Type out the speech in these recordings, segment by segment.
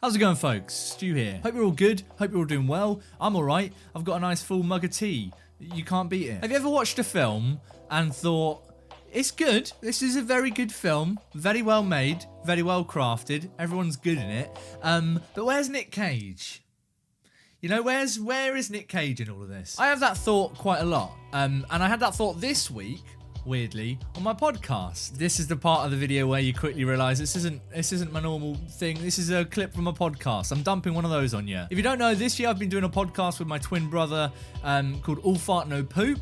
How's it going, folks? Stu here. Hope you're all good. Hope you're all doing well. I'm alright. I've got a nice full mug of tea. You can't beat it. Have you ever watched a film and thought, it's good. This is a very good film. Very well made. Very well crafted. Everyone's good in it. But where's Nick Cage? You know, where is Nick Cage in all of this? I have that thought quite a lot. And I had that thought this week, weirdly, on my podcast. This is the part of the video where you quickly realise this isn't my normal thing. This is a clip from a podcast. I'm dumping one of those on you. If you don't know, this year I've been doing a podcast with my twin brother called All Fart No Poop.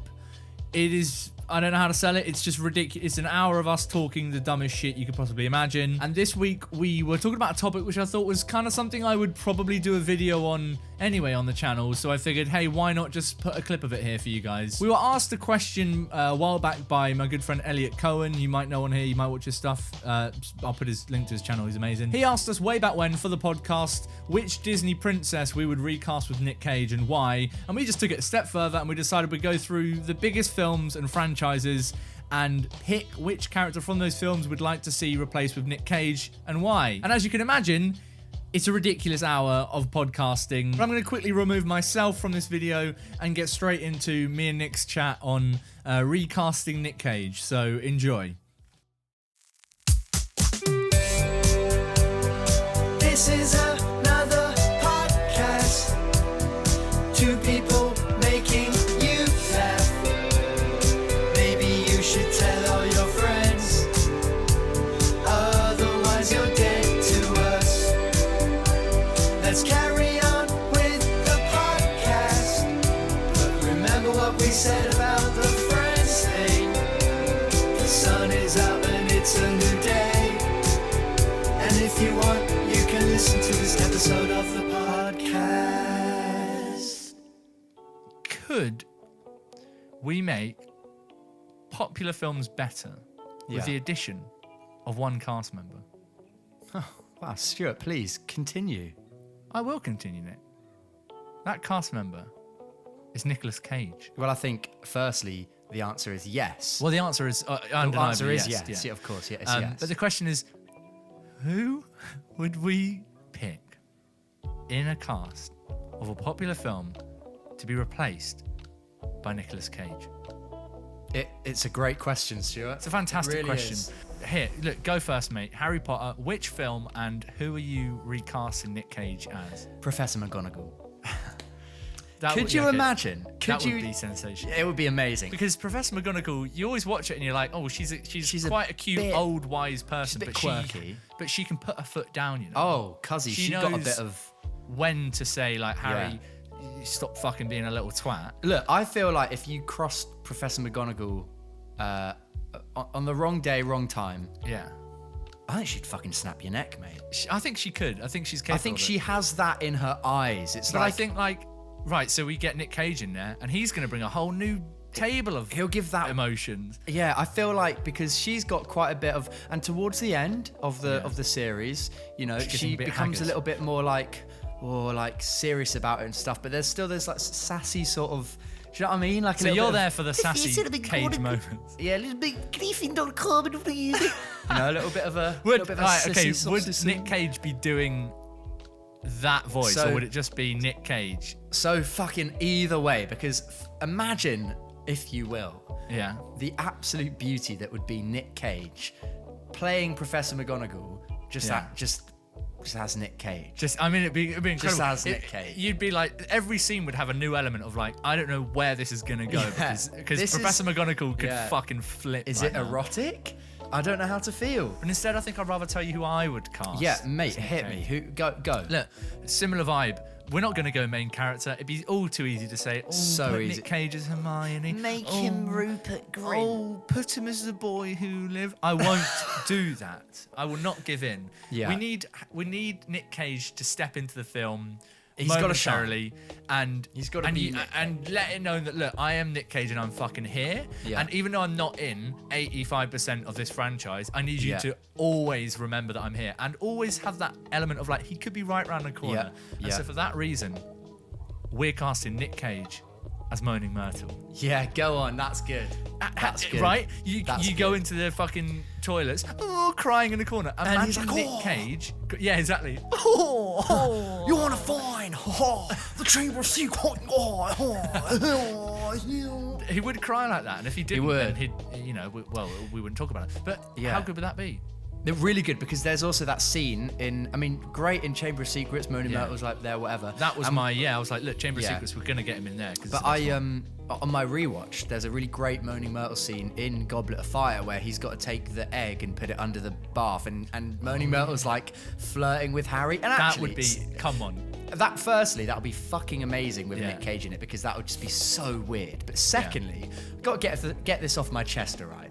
It is, I don't know how to sell it. It's just ridiculous. It's an hour of us talking the dumbest shit you could possibly imagine. And this week we were talking about a topic which I thought was kind of something I would probably do a video on anyway on the channel. So I figured, hey, why not just put a clip of it here for you guys? We were asked a question a while back by my good friend Elliot Cohen. You might know on here. You might watch his stuff. I'll put his link to his channel. He's amazing. He asked us way back when for the podcast which Disney princess we would recast with Nick Cage and why. And we just took it a step further and we decided we'd go through the biggest films and franchises and pick which character from those films we'd like to see replaced with Nick Cage and why. And as you can imagine, it's a ridiculous hour of podcasting. But I'm going to quickly remove myself from this video and get straight into me and Nick's chat on recasting Nick Cage. So enjoy. This is another podcast. Two people making you laugh. Maybe you should tell all your friends. Otherwise you're dead to us. Let's carry on with the podcast. But remember what we said about the friends thing. The sun is out and it's a new day. And if you want, you can listen to this episode of the podcast. Could we make popular films better with the addition of one cast member? Wow, Stuart, please continue. I will continue, Nick. That cast member is Nicolas Cage. Well, I think, firstly, the answer is yes. Well, the answer is the undeniably answer is yes. yes. Yeah, of course, yes, yes. yes. But the question is, who would we pick in a cast of a popular film to be replaced by Nicolas Cage? It's a great question, Stuart. It's a fantastic really question. Is. Here, look, go first, mate. Harry Potter, which film and who are you recasting Nick Cage as? Professor McGonagall. Could you imagine? That would be sensational. It would be amazing. Because Professor McGonagall, you always watch it and you're like, oh, she's quite a cute, bit, old, wise person. She's a bit quirky. But she can put her foot down, you know. Oh, cuzzy, she got a bit of... when to say, like, Harry, stop fucking being a little twat. Look, I feel like if you crossed Professor McGonagall on the wrong day, wrong time... Yeah. I think she'd fucking snap your neck, mate. I think she could. I think she's capable I think she has that in her eyes. It's but I think, like... Right, so we get Nick Cage in there, and he's going to bring a whole new table of he'll give that emotions. Yeah, I feel like because she's got quite a bit of, and towards the end of the series, you know, she becomes a little bit more like, serious about it and stuff. But there's like sassy sort of. Do you know what I mean? Like, so you're there for the sassy Cage moments. Yeah, a little bit Gryffindor, please. You know, a little bit of a. Would Nick Cage be doing that voice, or would it just be Nick Cage? So fucking either way, because imagine, if you will, the absolute beauty that would be Nick Cage playing Professor McGonagall just as Nick Cage. It'd be incredible. Just as Nick Cage. You'd be like, every scene would have a new element of like, I don't know where this is gonna go because Professor McGonagall could fucking flip. Is it erotic? I don't know how to feel. But instead, I think I'd rather tell you who I would cast. Yeah, mate, hit me. Who? Go. Look, similar vibe. We're not going to go main character. It'd be all too easy to say, put easy. Nick Cage as Hermione. Make him Rupert Grint. Oh, put him as the boy who lived. I won't do that. I will not give in. Yeah. We need Nick Cage to step into the film. He's got to shine. And he's got to be and let it know that, look, I am Nick Cage and I'm fucking here. Yeah. And even though I'm not in 85% of this franchise, I need you to always remember that I'm here and always have that element of like, he could be right around the corner. And so for that reason, we're casting Nick Cage as Moaning Myrtle. Yeah, go on. That's good. That's good. Right? You go good. into the fucking toilets, crying in the corner. And he's Imagine like, Nick "Oh." Cage. Yeah, exactly. You want to find the chamber of secret? He would cry like that, and if he didn't, would. then he'd, we wouldn't talk about it. But Yeah. how good would that be? They're really good because there's also that scene great in Chamber of Secrets. Moaning Yeah. Myrtle's like there, whatever. That was I was like, look, Chamber of Yeah. Secrets, we're gonna get him in there. But on my rewatch, there's a really great Moaning Myrtle scene in Goblet of Fire where he's got to take the egg and put it under the bath, and Moaning Myrtle's like flirting with Harry. And that actually, would be, come on. that firstly, that would be fucking amazing with Yeah. Nick Cage in it because that would just be so weird. But secondly, got to get this off my chest, all right?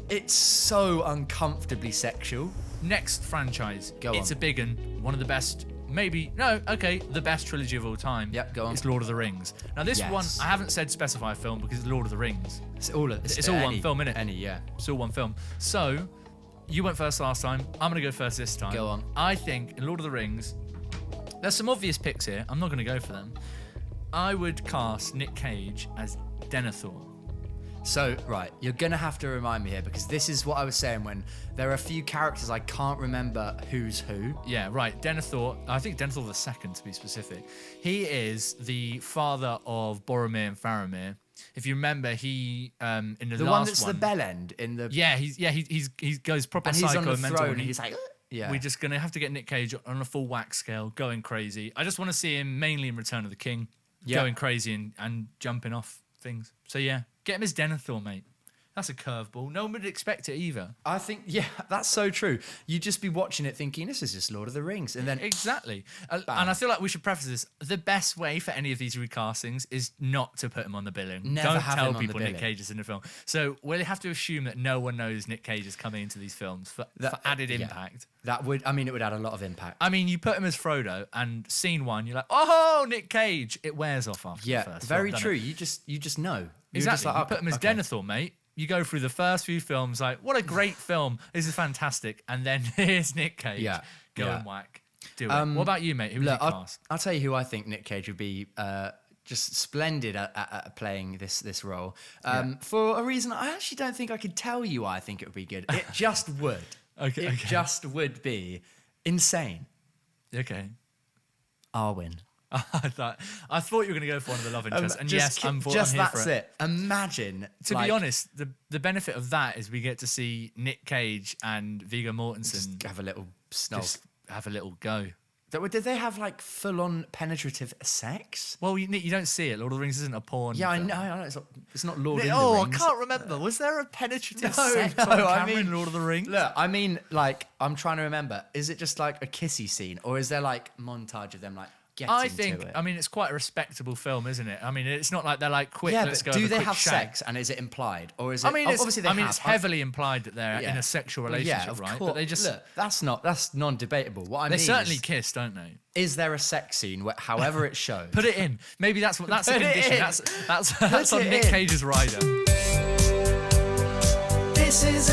It's so uncomfortably sexual. Next franchise, Go it's on. a big one, one of the best, the best trilogy of all time. Yep, go on. It's Lord of the Rings. Now this Yes. one, I haven't said specify film because it's Lord of the Rings. It's all one film, innit? Yeah. It's all one film. So, you went first last time. I'm going to go first this time. Go on. I think in Lord of the Rings, there's some obvious picks here. I'm not going to go for them. I would cast Nick Cage as Denethor. So, right, you're going to have to remind me here because this is what I was saying when there are a few characters I can't remember who's who. Yeah, right. Denethor, I think Denethor the second to be specific. He is the father of Boromir and Faramir. If you remember, he in the The last one that's the bell end in the... Yeah, he goes proper and he's psycho on the mental. throne and he's like... Yeah. We're just going to have to get Nick Cage on a full whack scale, going crazy. I just want to see him mainly in Return of the King, going crazy and jumping off things. So yeah, get him as Denethor, mate. That's a curveball. No one would expect it either. I think, yeah, that's so true. You'd just be watching it thinking, this is just Lord of the Rings. And then... Exactly. And I feel like we should preface this. The best way for any of these recastings is not to put him on the billing. Never Don't have tell him on the people Nick billing. Cage is in the film. So we'll have to assume that no one knows Nick Cage is coming into these films for added impact. That would, it would add a lot of impact. I mean, you put him as Frodo, and scene one, you're like, oh, Nick Cage. It wears off after the first very film, true. doesn't You just know. You're Exactly. just like, You put him as okay. Denethor, mate. You go through the first few films, like, what a great film. This is fantastic. And then here's Nick Cage. Yeah. Go Yeah. and whack. Do it. What about you, mate? Who would you Look, cast? I'll tell you who I think Nick Cage would be just splendid at playing this role. For a reason I actually don't think I could tell you why I think it would be good. It just would. Okay. Just would be insane. Okay. Arwen. I thought you were going to go for one of the love interests. And yes, I'm here that's for it. it. Imagine. To be honest, the benefit of that is we get to see Nick Cage and Viggo Mortensen just have a little snog. just have a little go. Did they have like full-on penetrative sex? Well, you don't see it. Lord of the Rings isn't a porn. Yeah, film. I know. It's not Lord of the Oh, I Rings. can't remember. Was there a penetrative No, sex no, on camera in Lord of the Rings? Look, I mean, like, I'm trying to remember. Is it just like a kissy scene, or is there like montage of them like getting I think, to it? I mean, it's quite a respectable film, isn't it? I mean, it's not like they're like, quick, yeah, let's but go do have a they quick have shag. sex, and is it implied, or is it? I mean, obviously they have. it's heavily implied that they're in a sexual relationship, of right? course. But they just Look, that's non-debatable. What I they mean certainly is, kiss, don't they? is there a sex scene, however it's shown? Put it in. Maybe that's a Put it condition. in. That's on it Nick in. Cage's rider. This is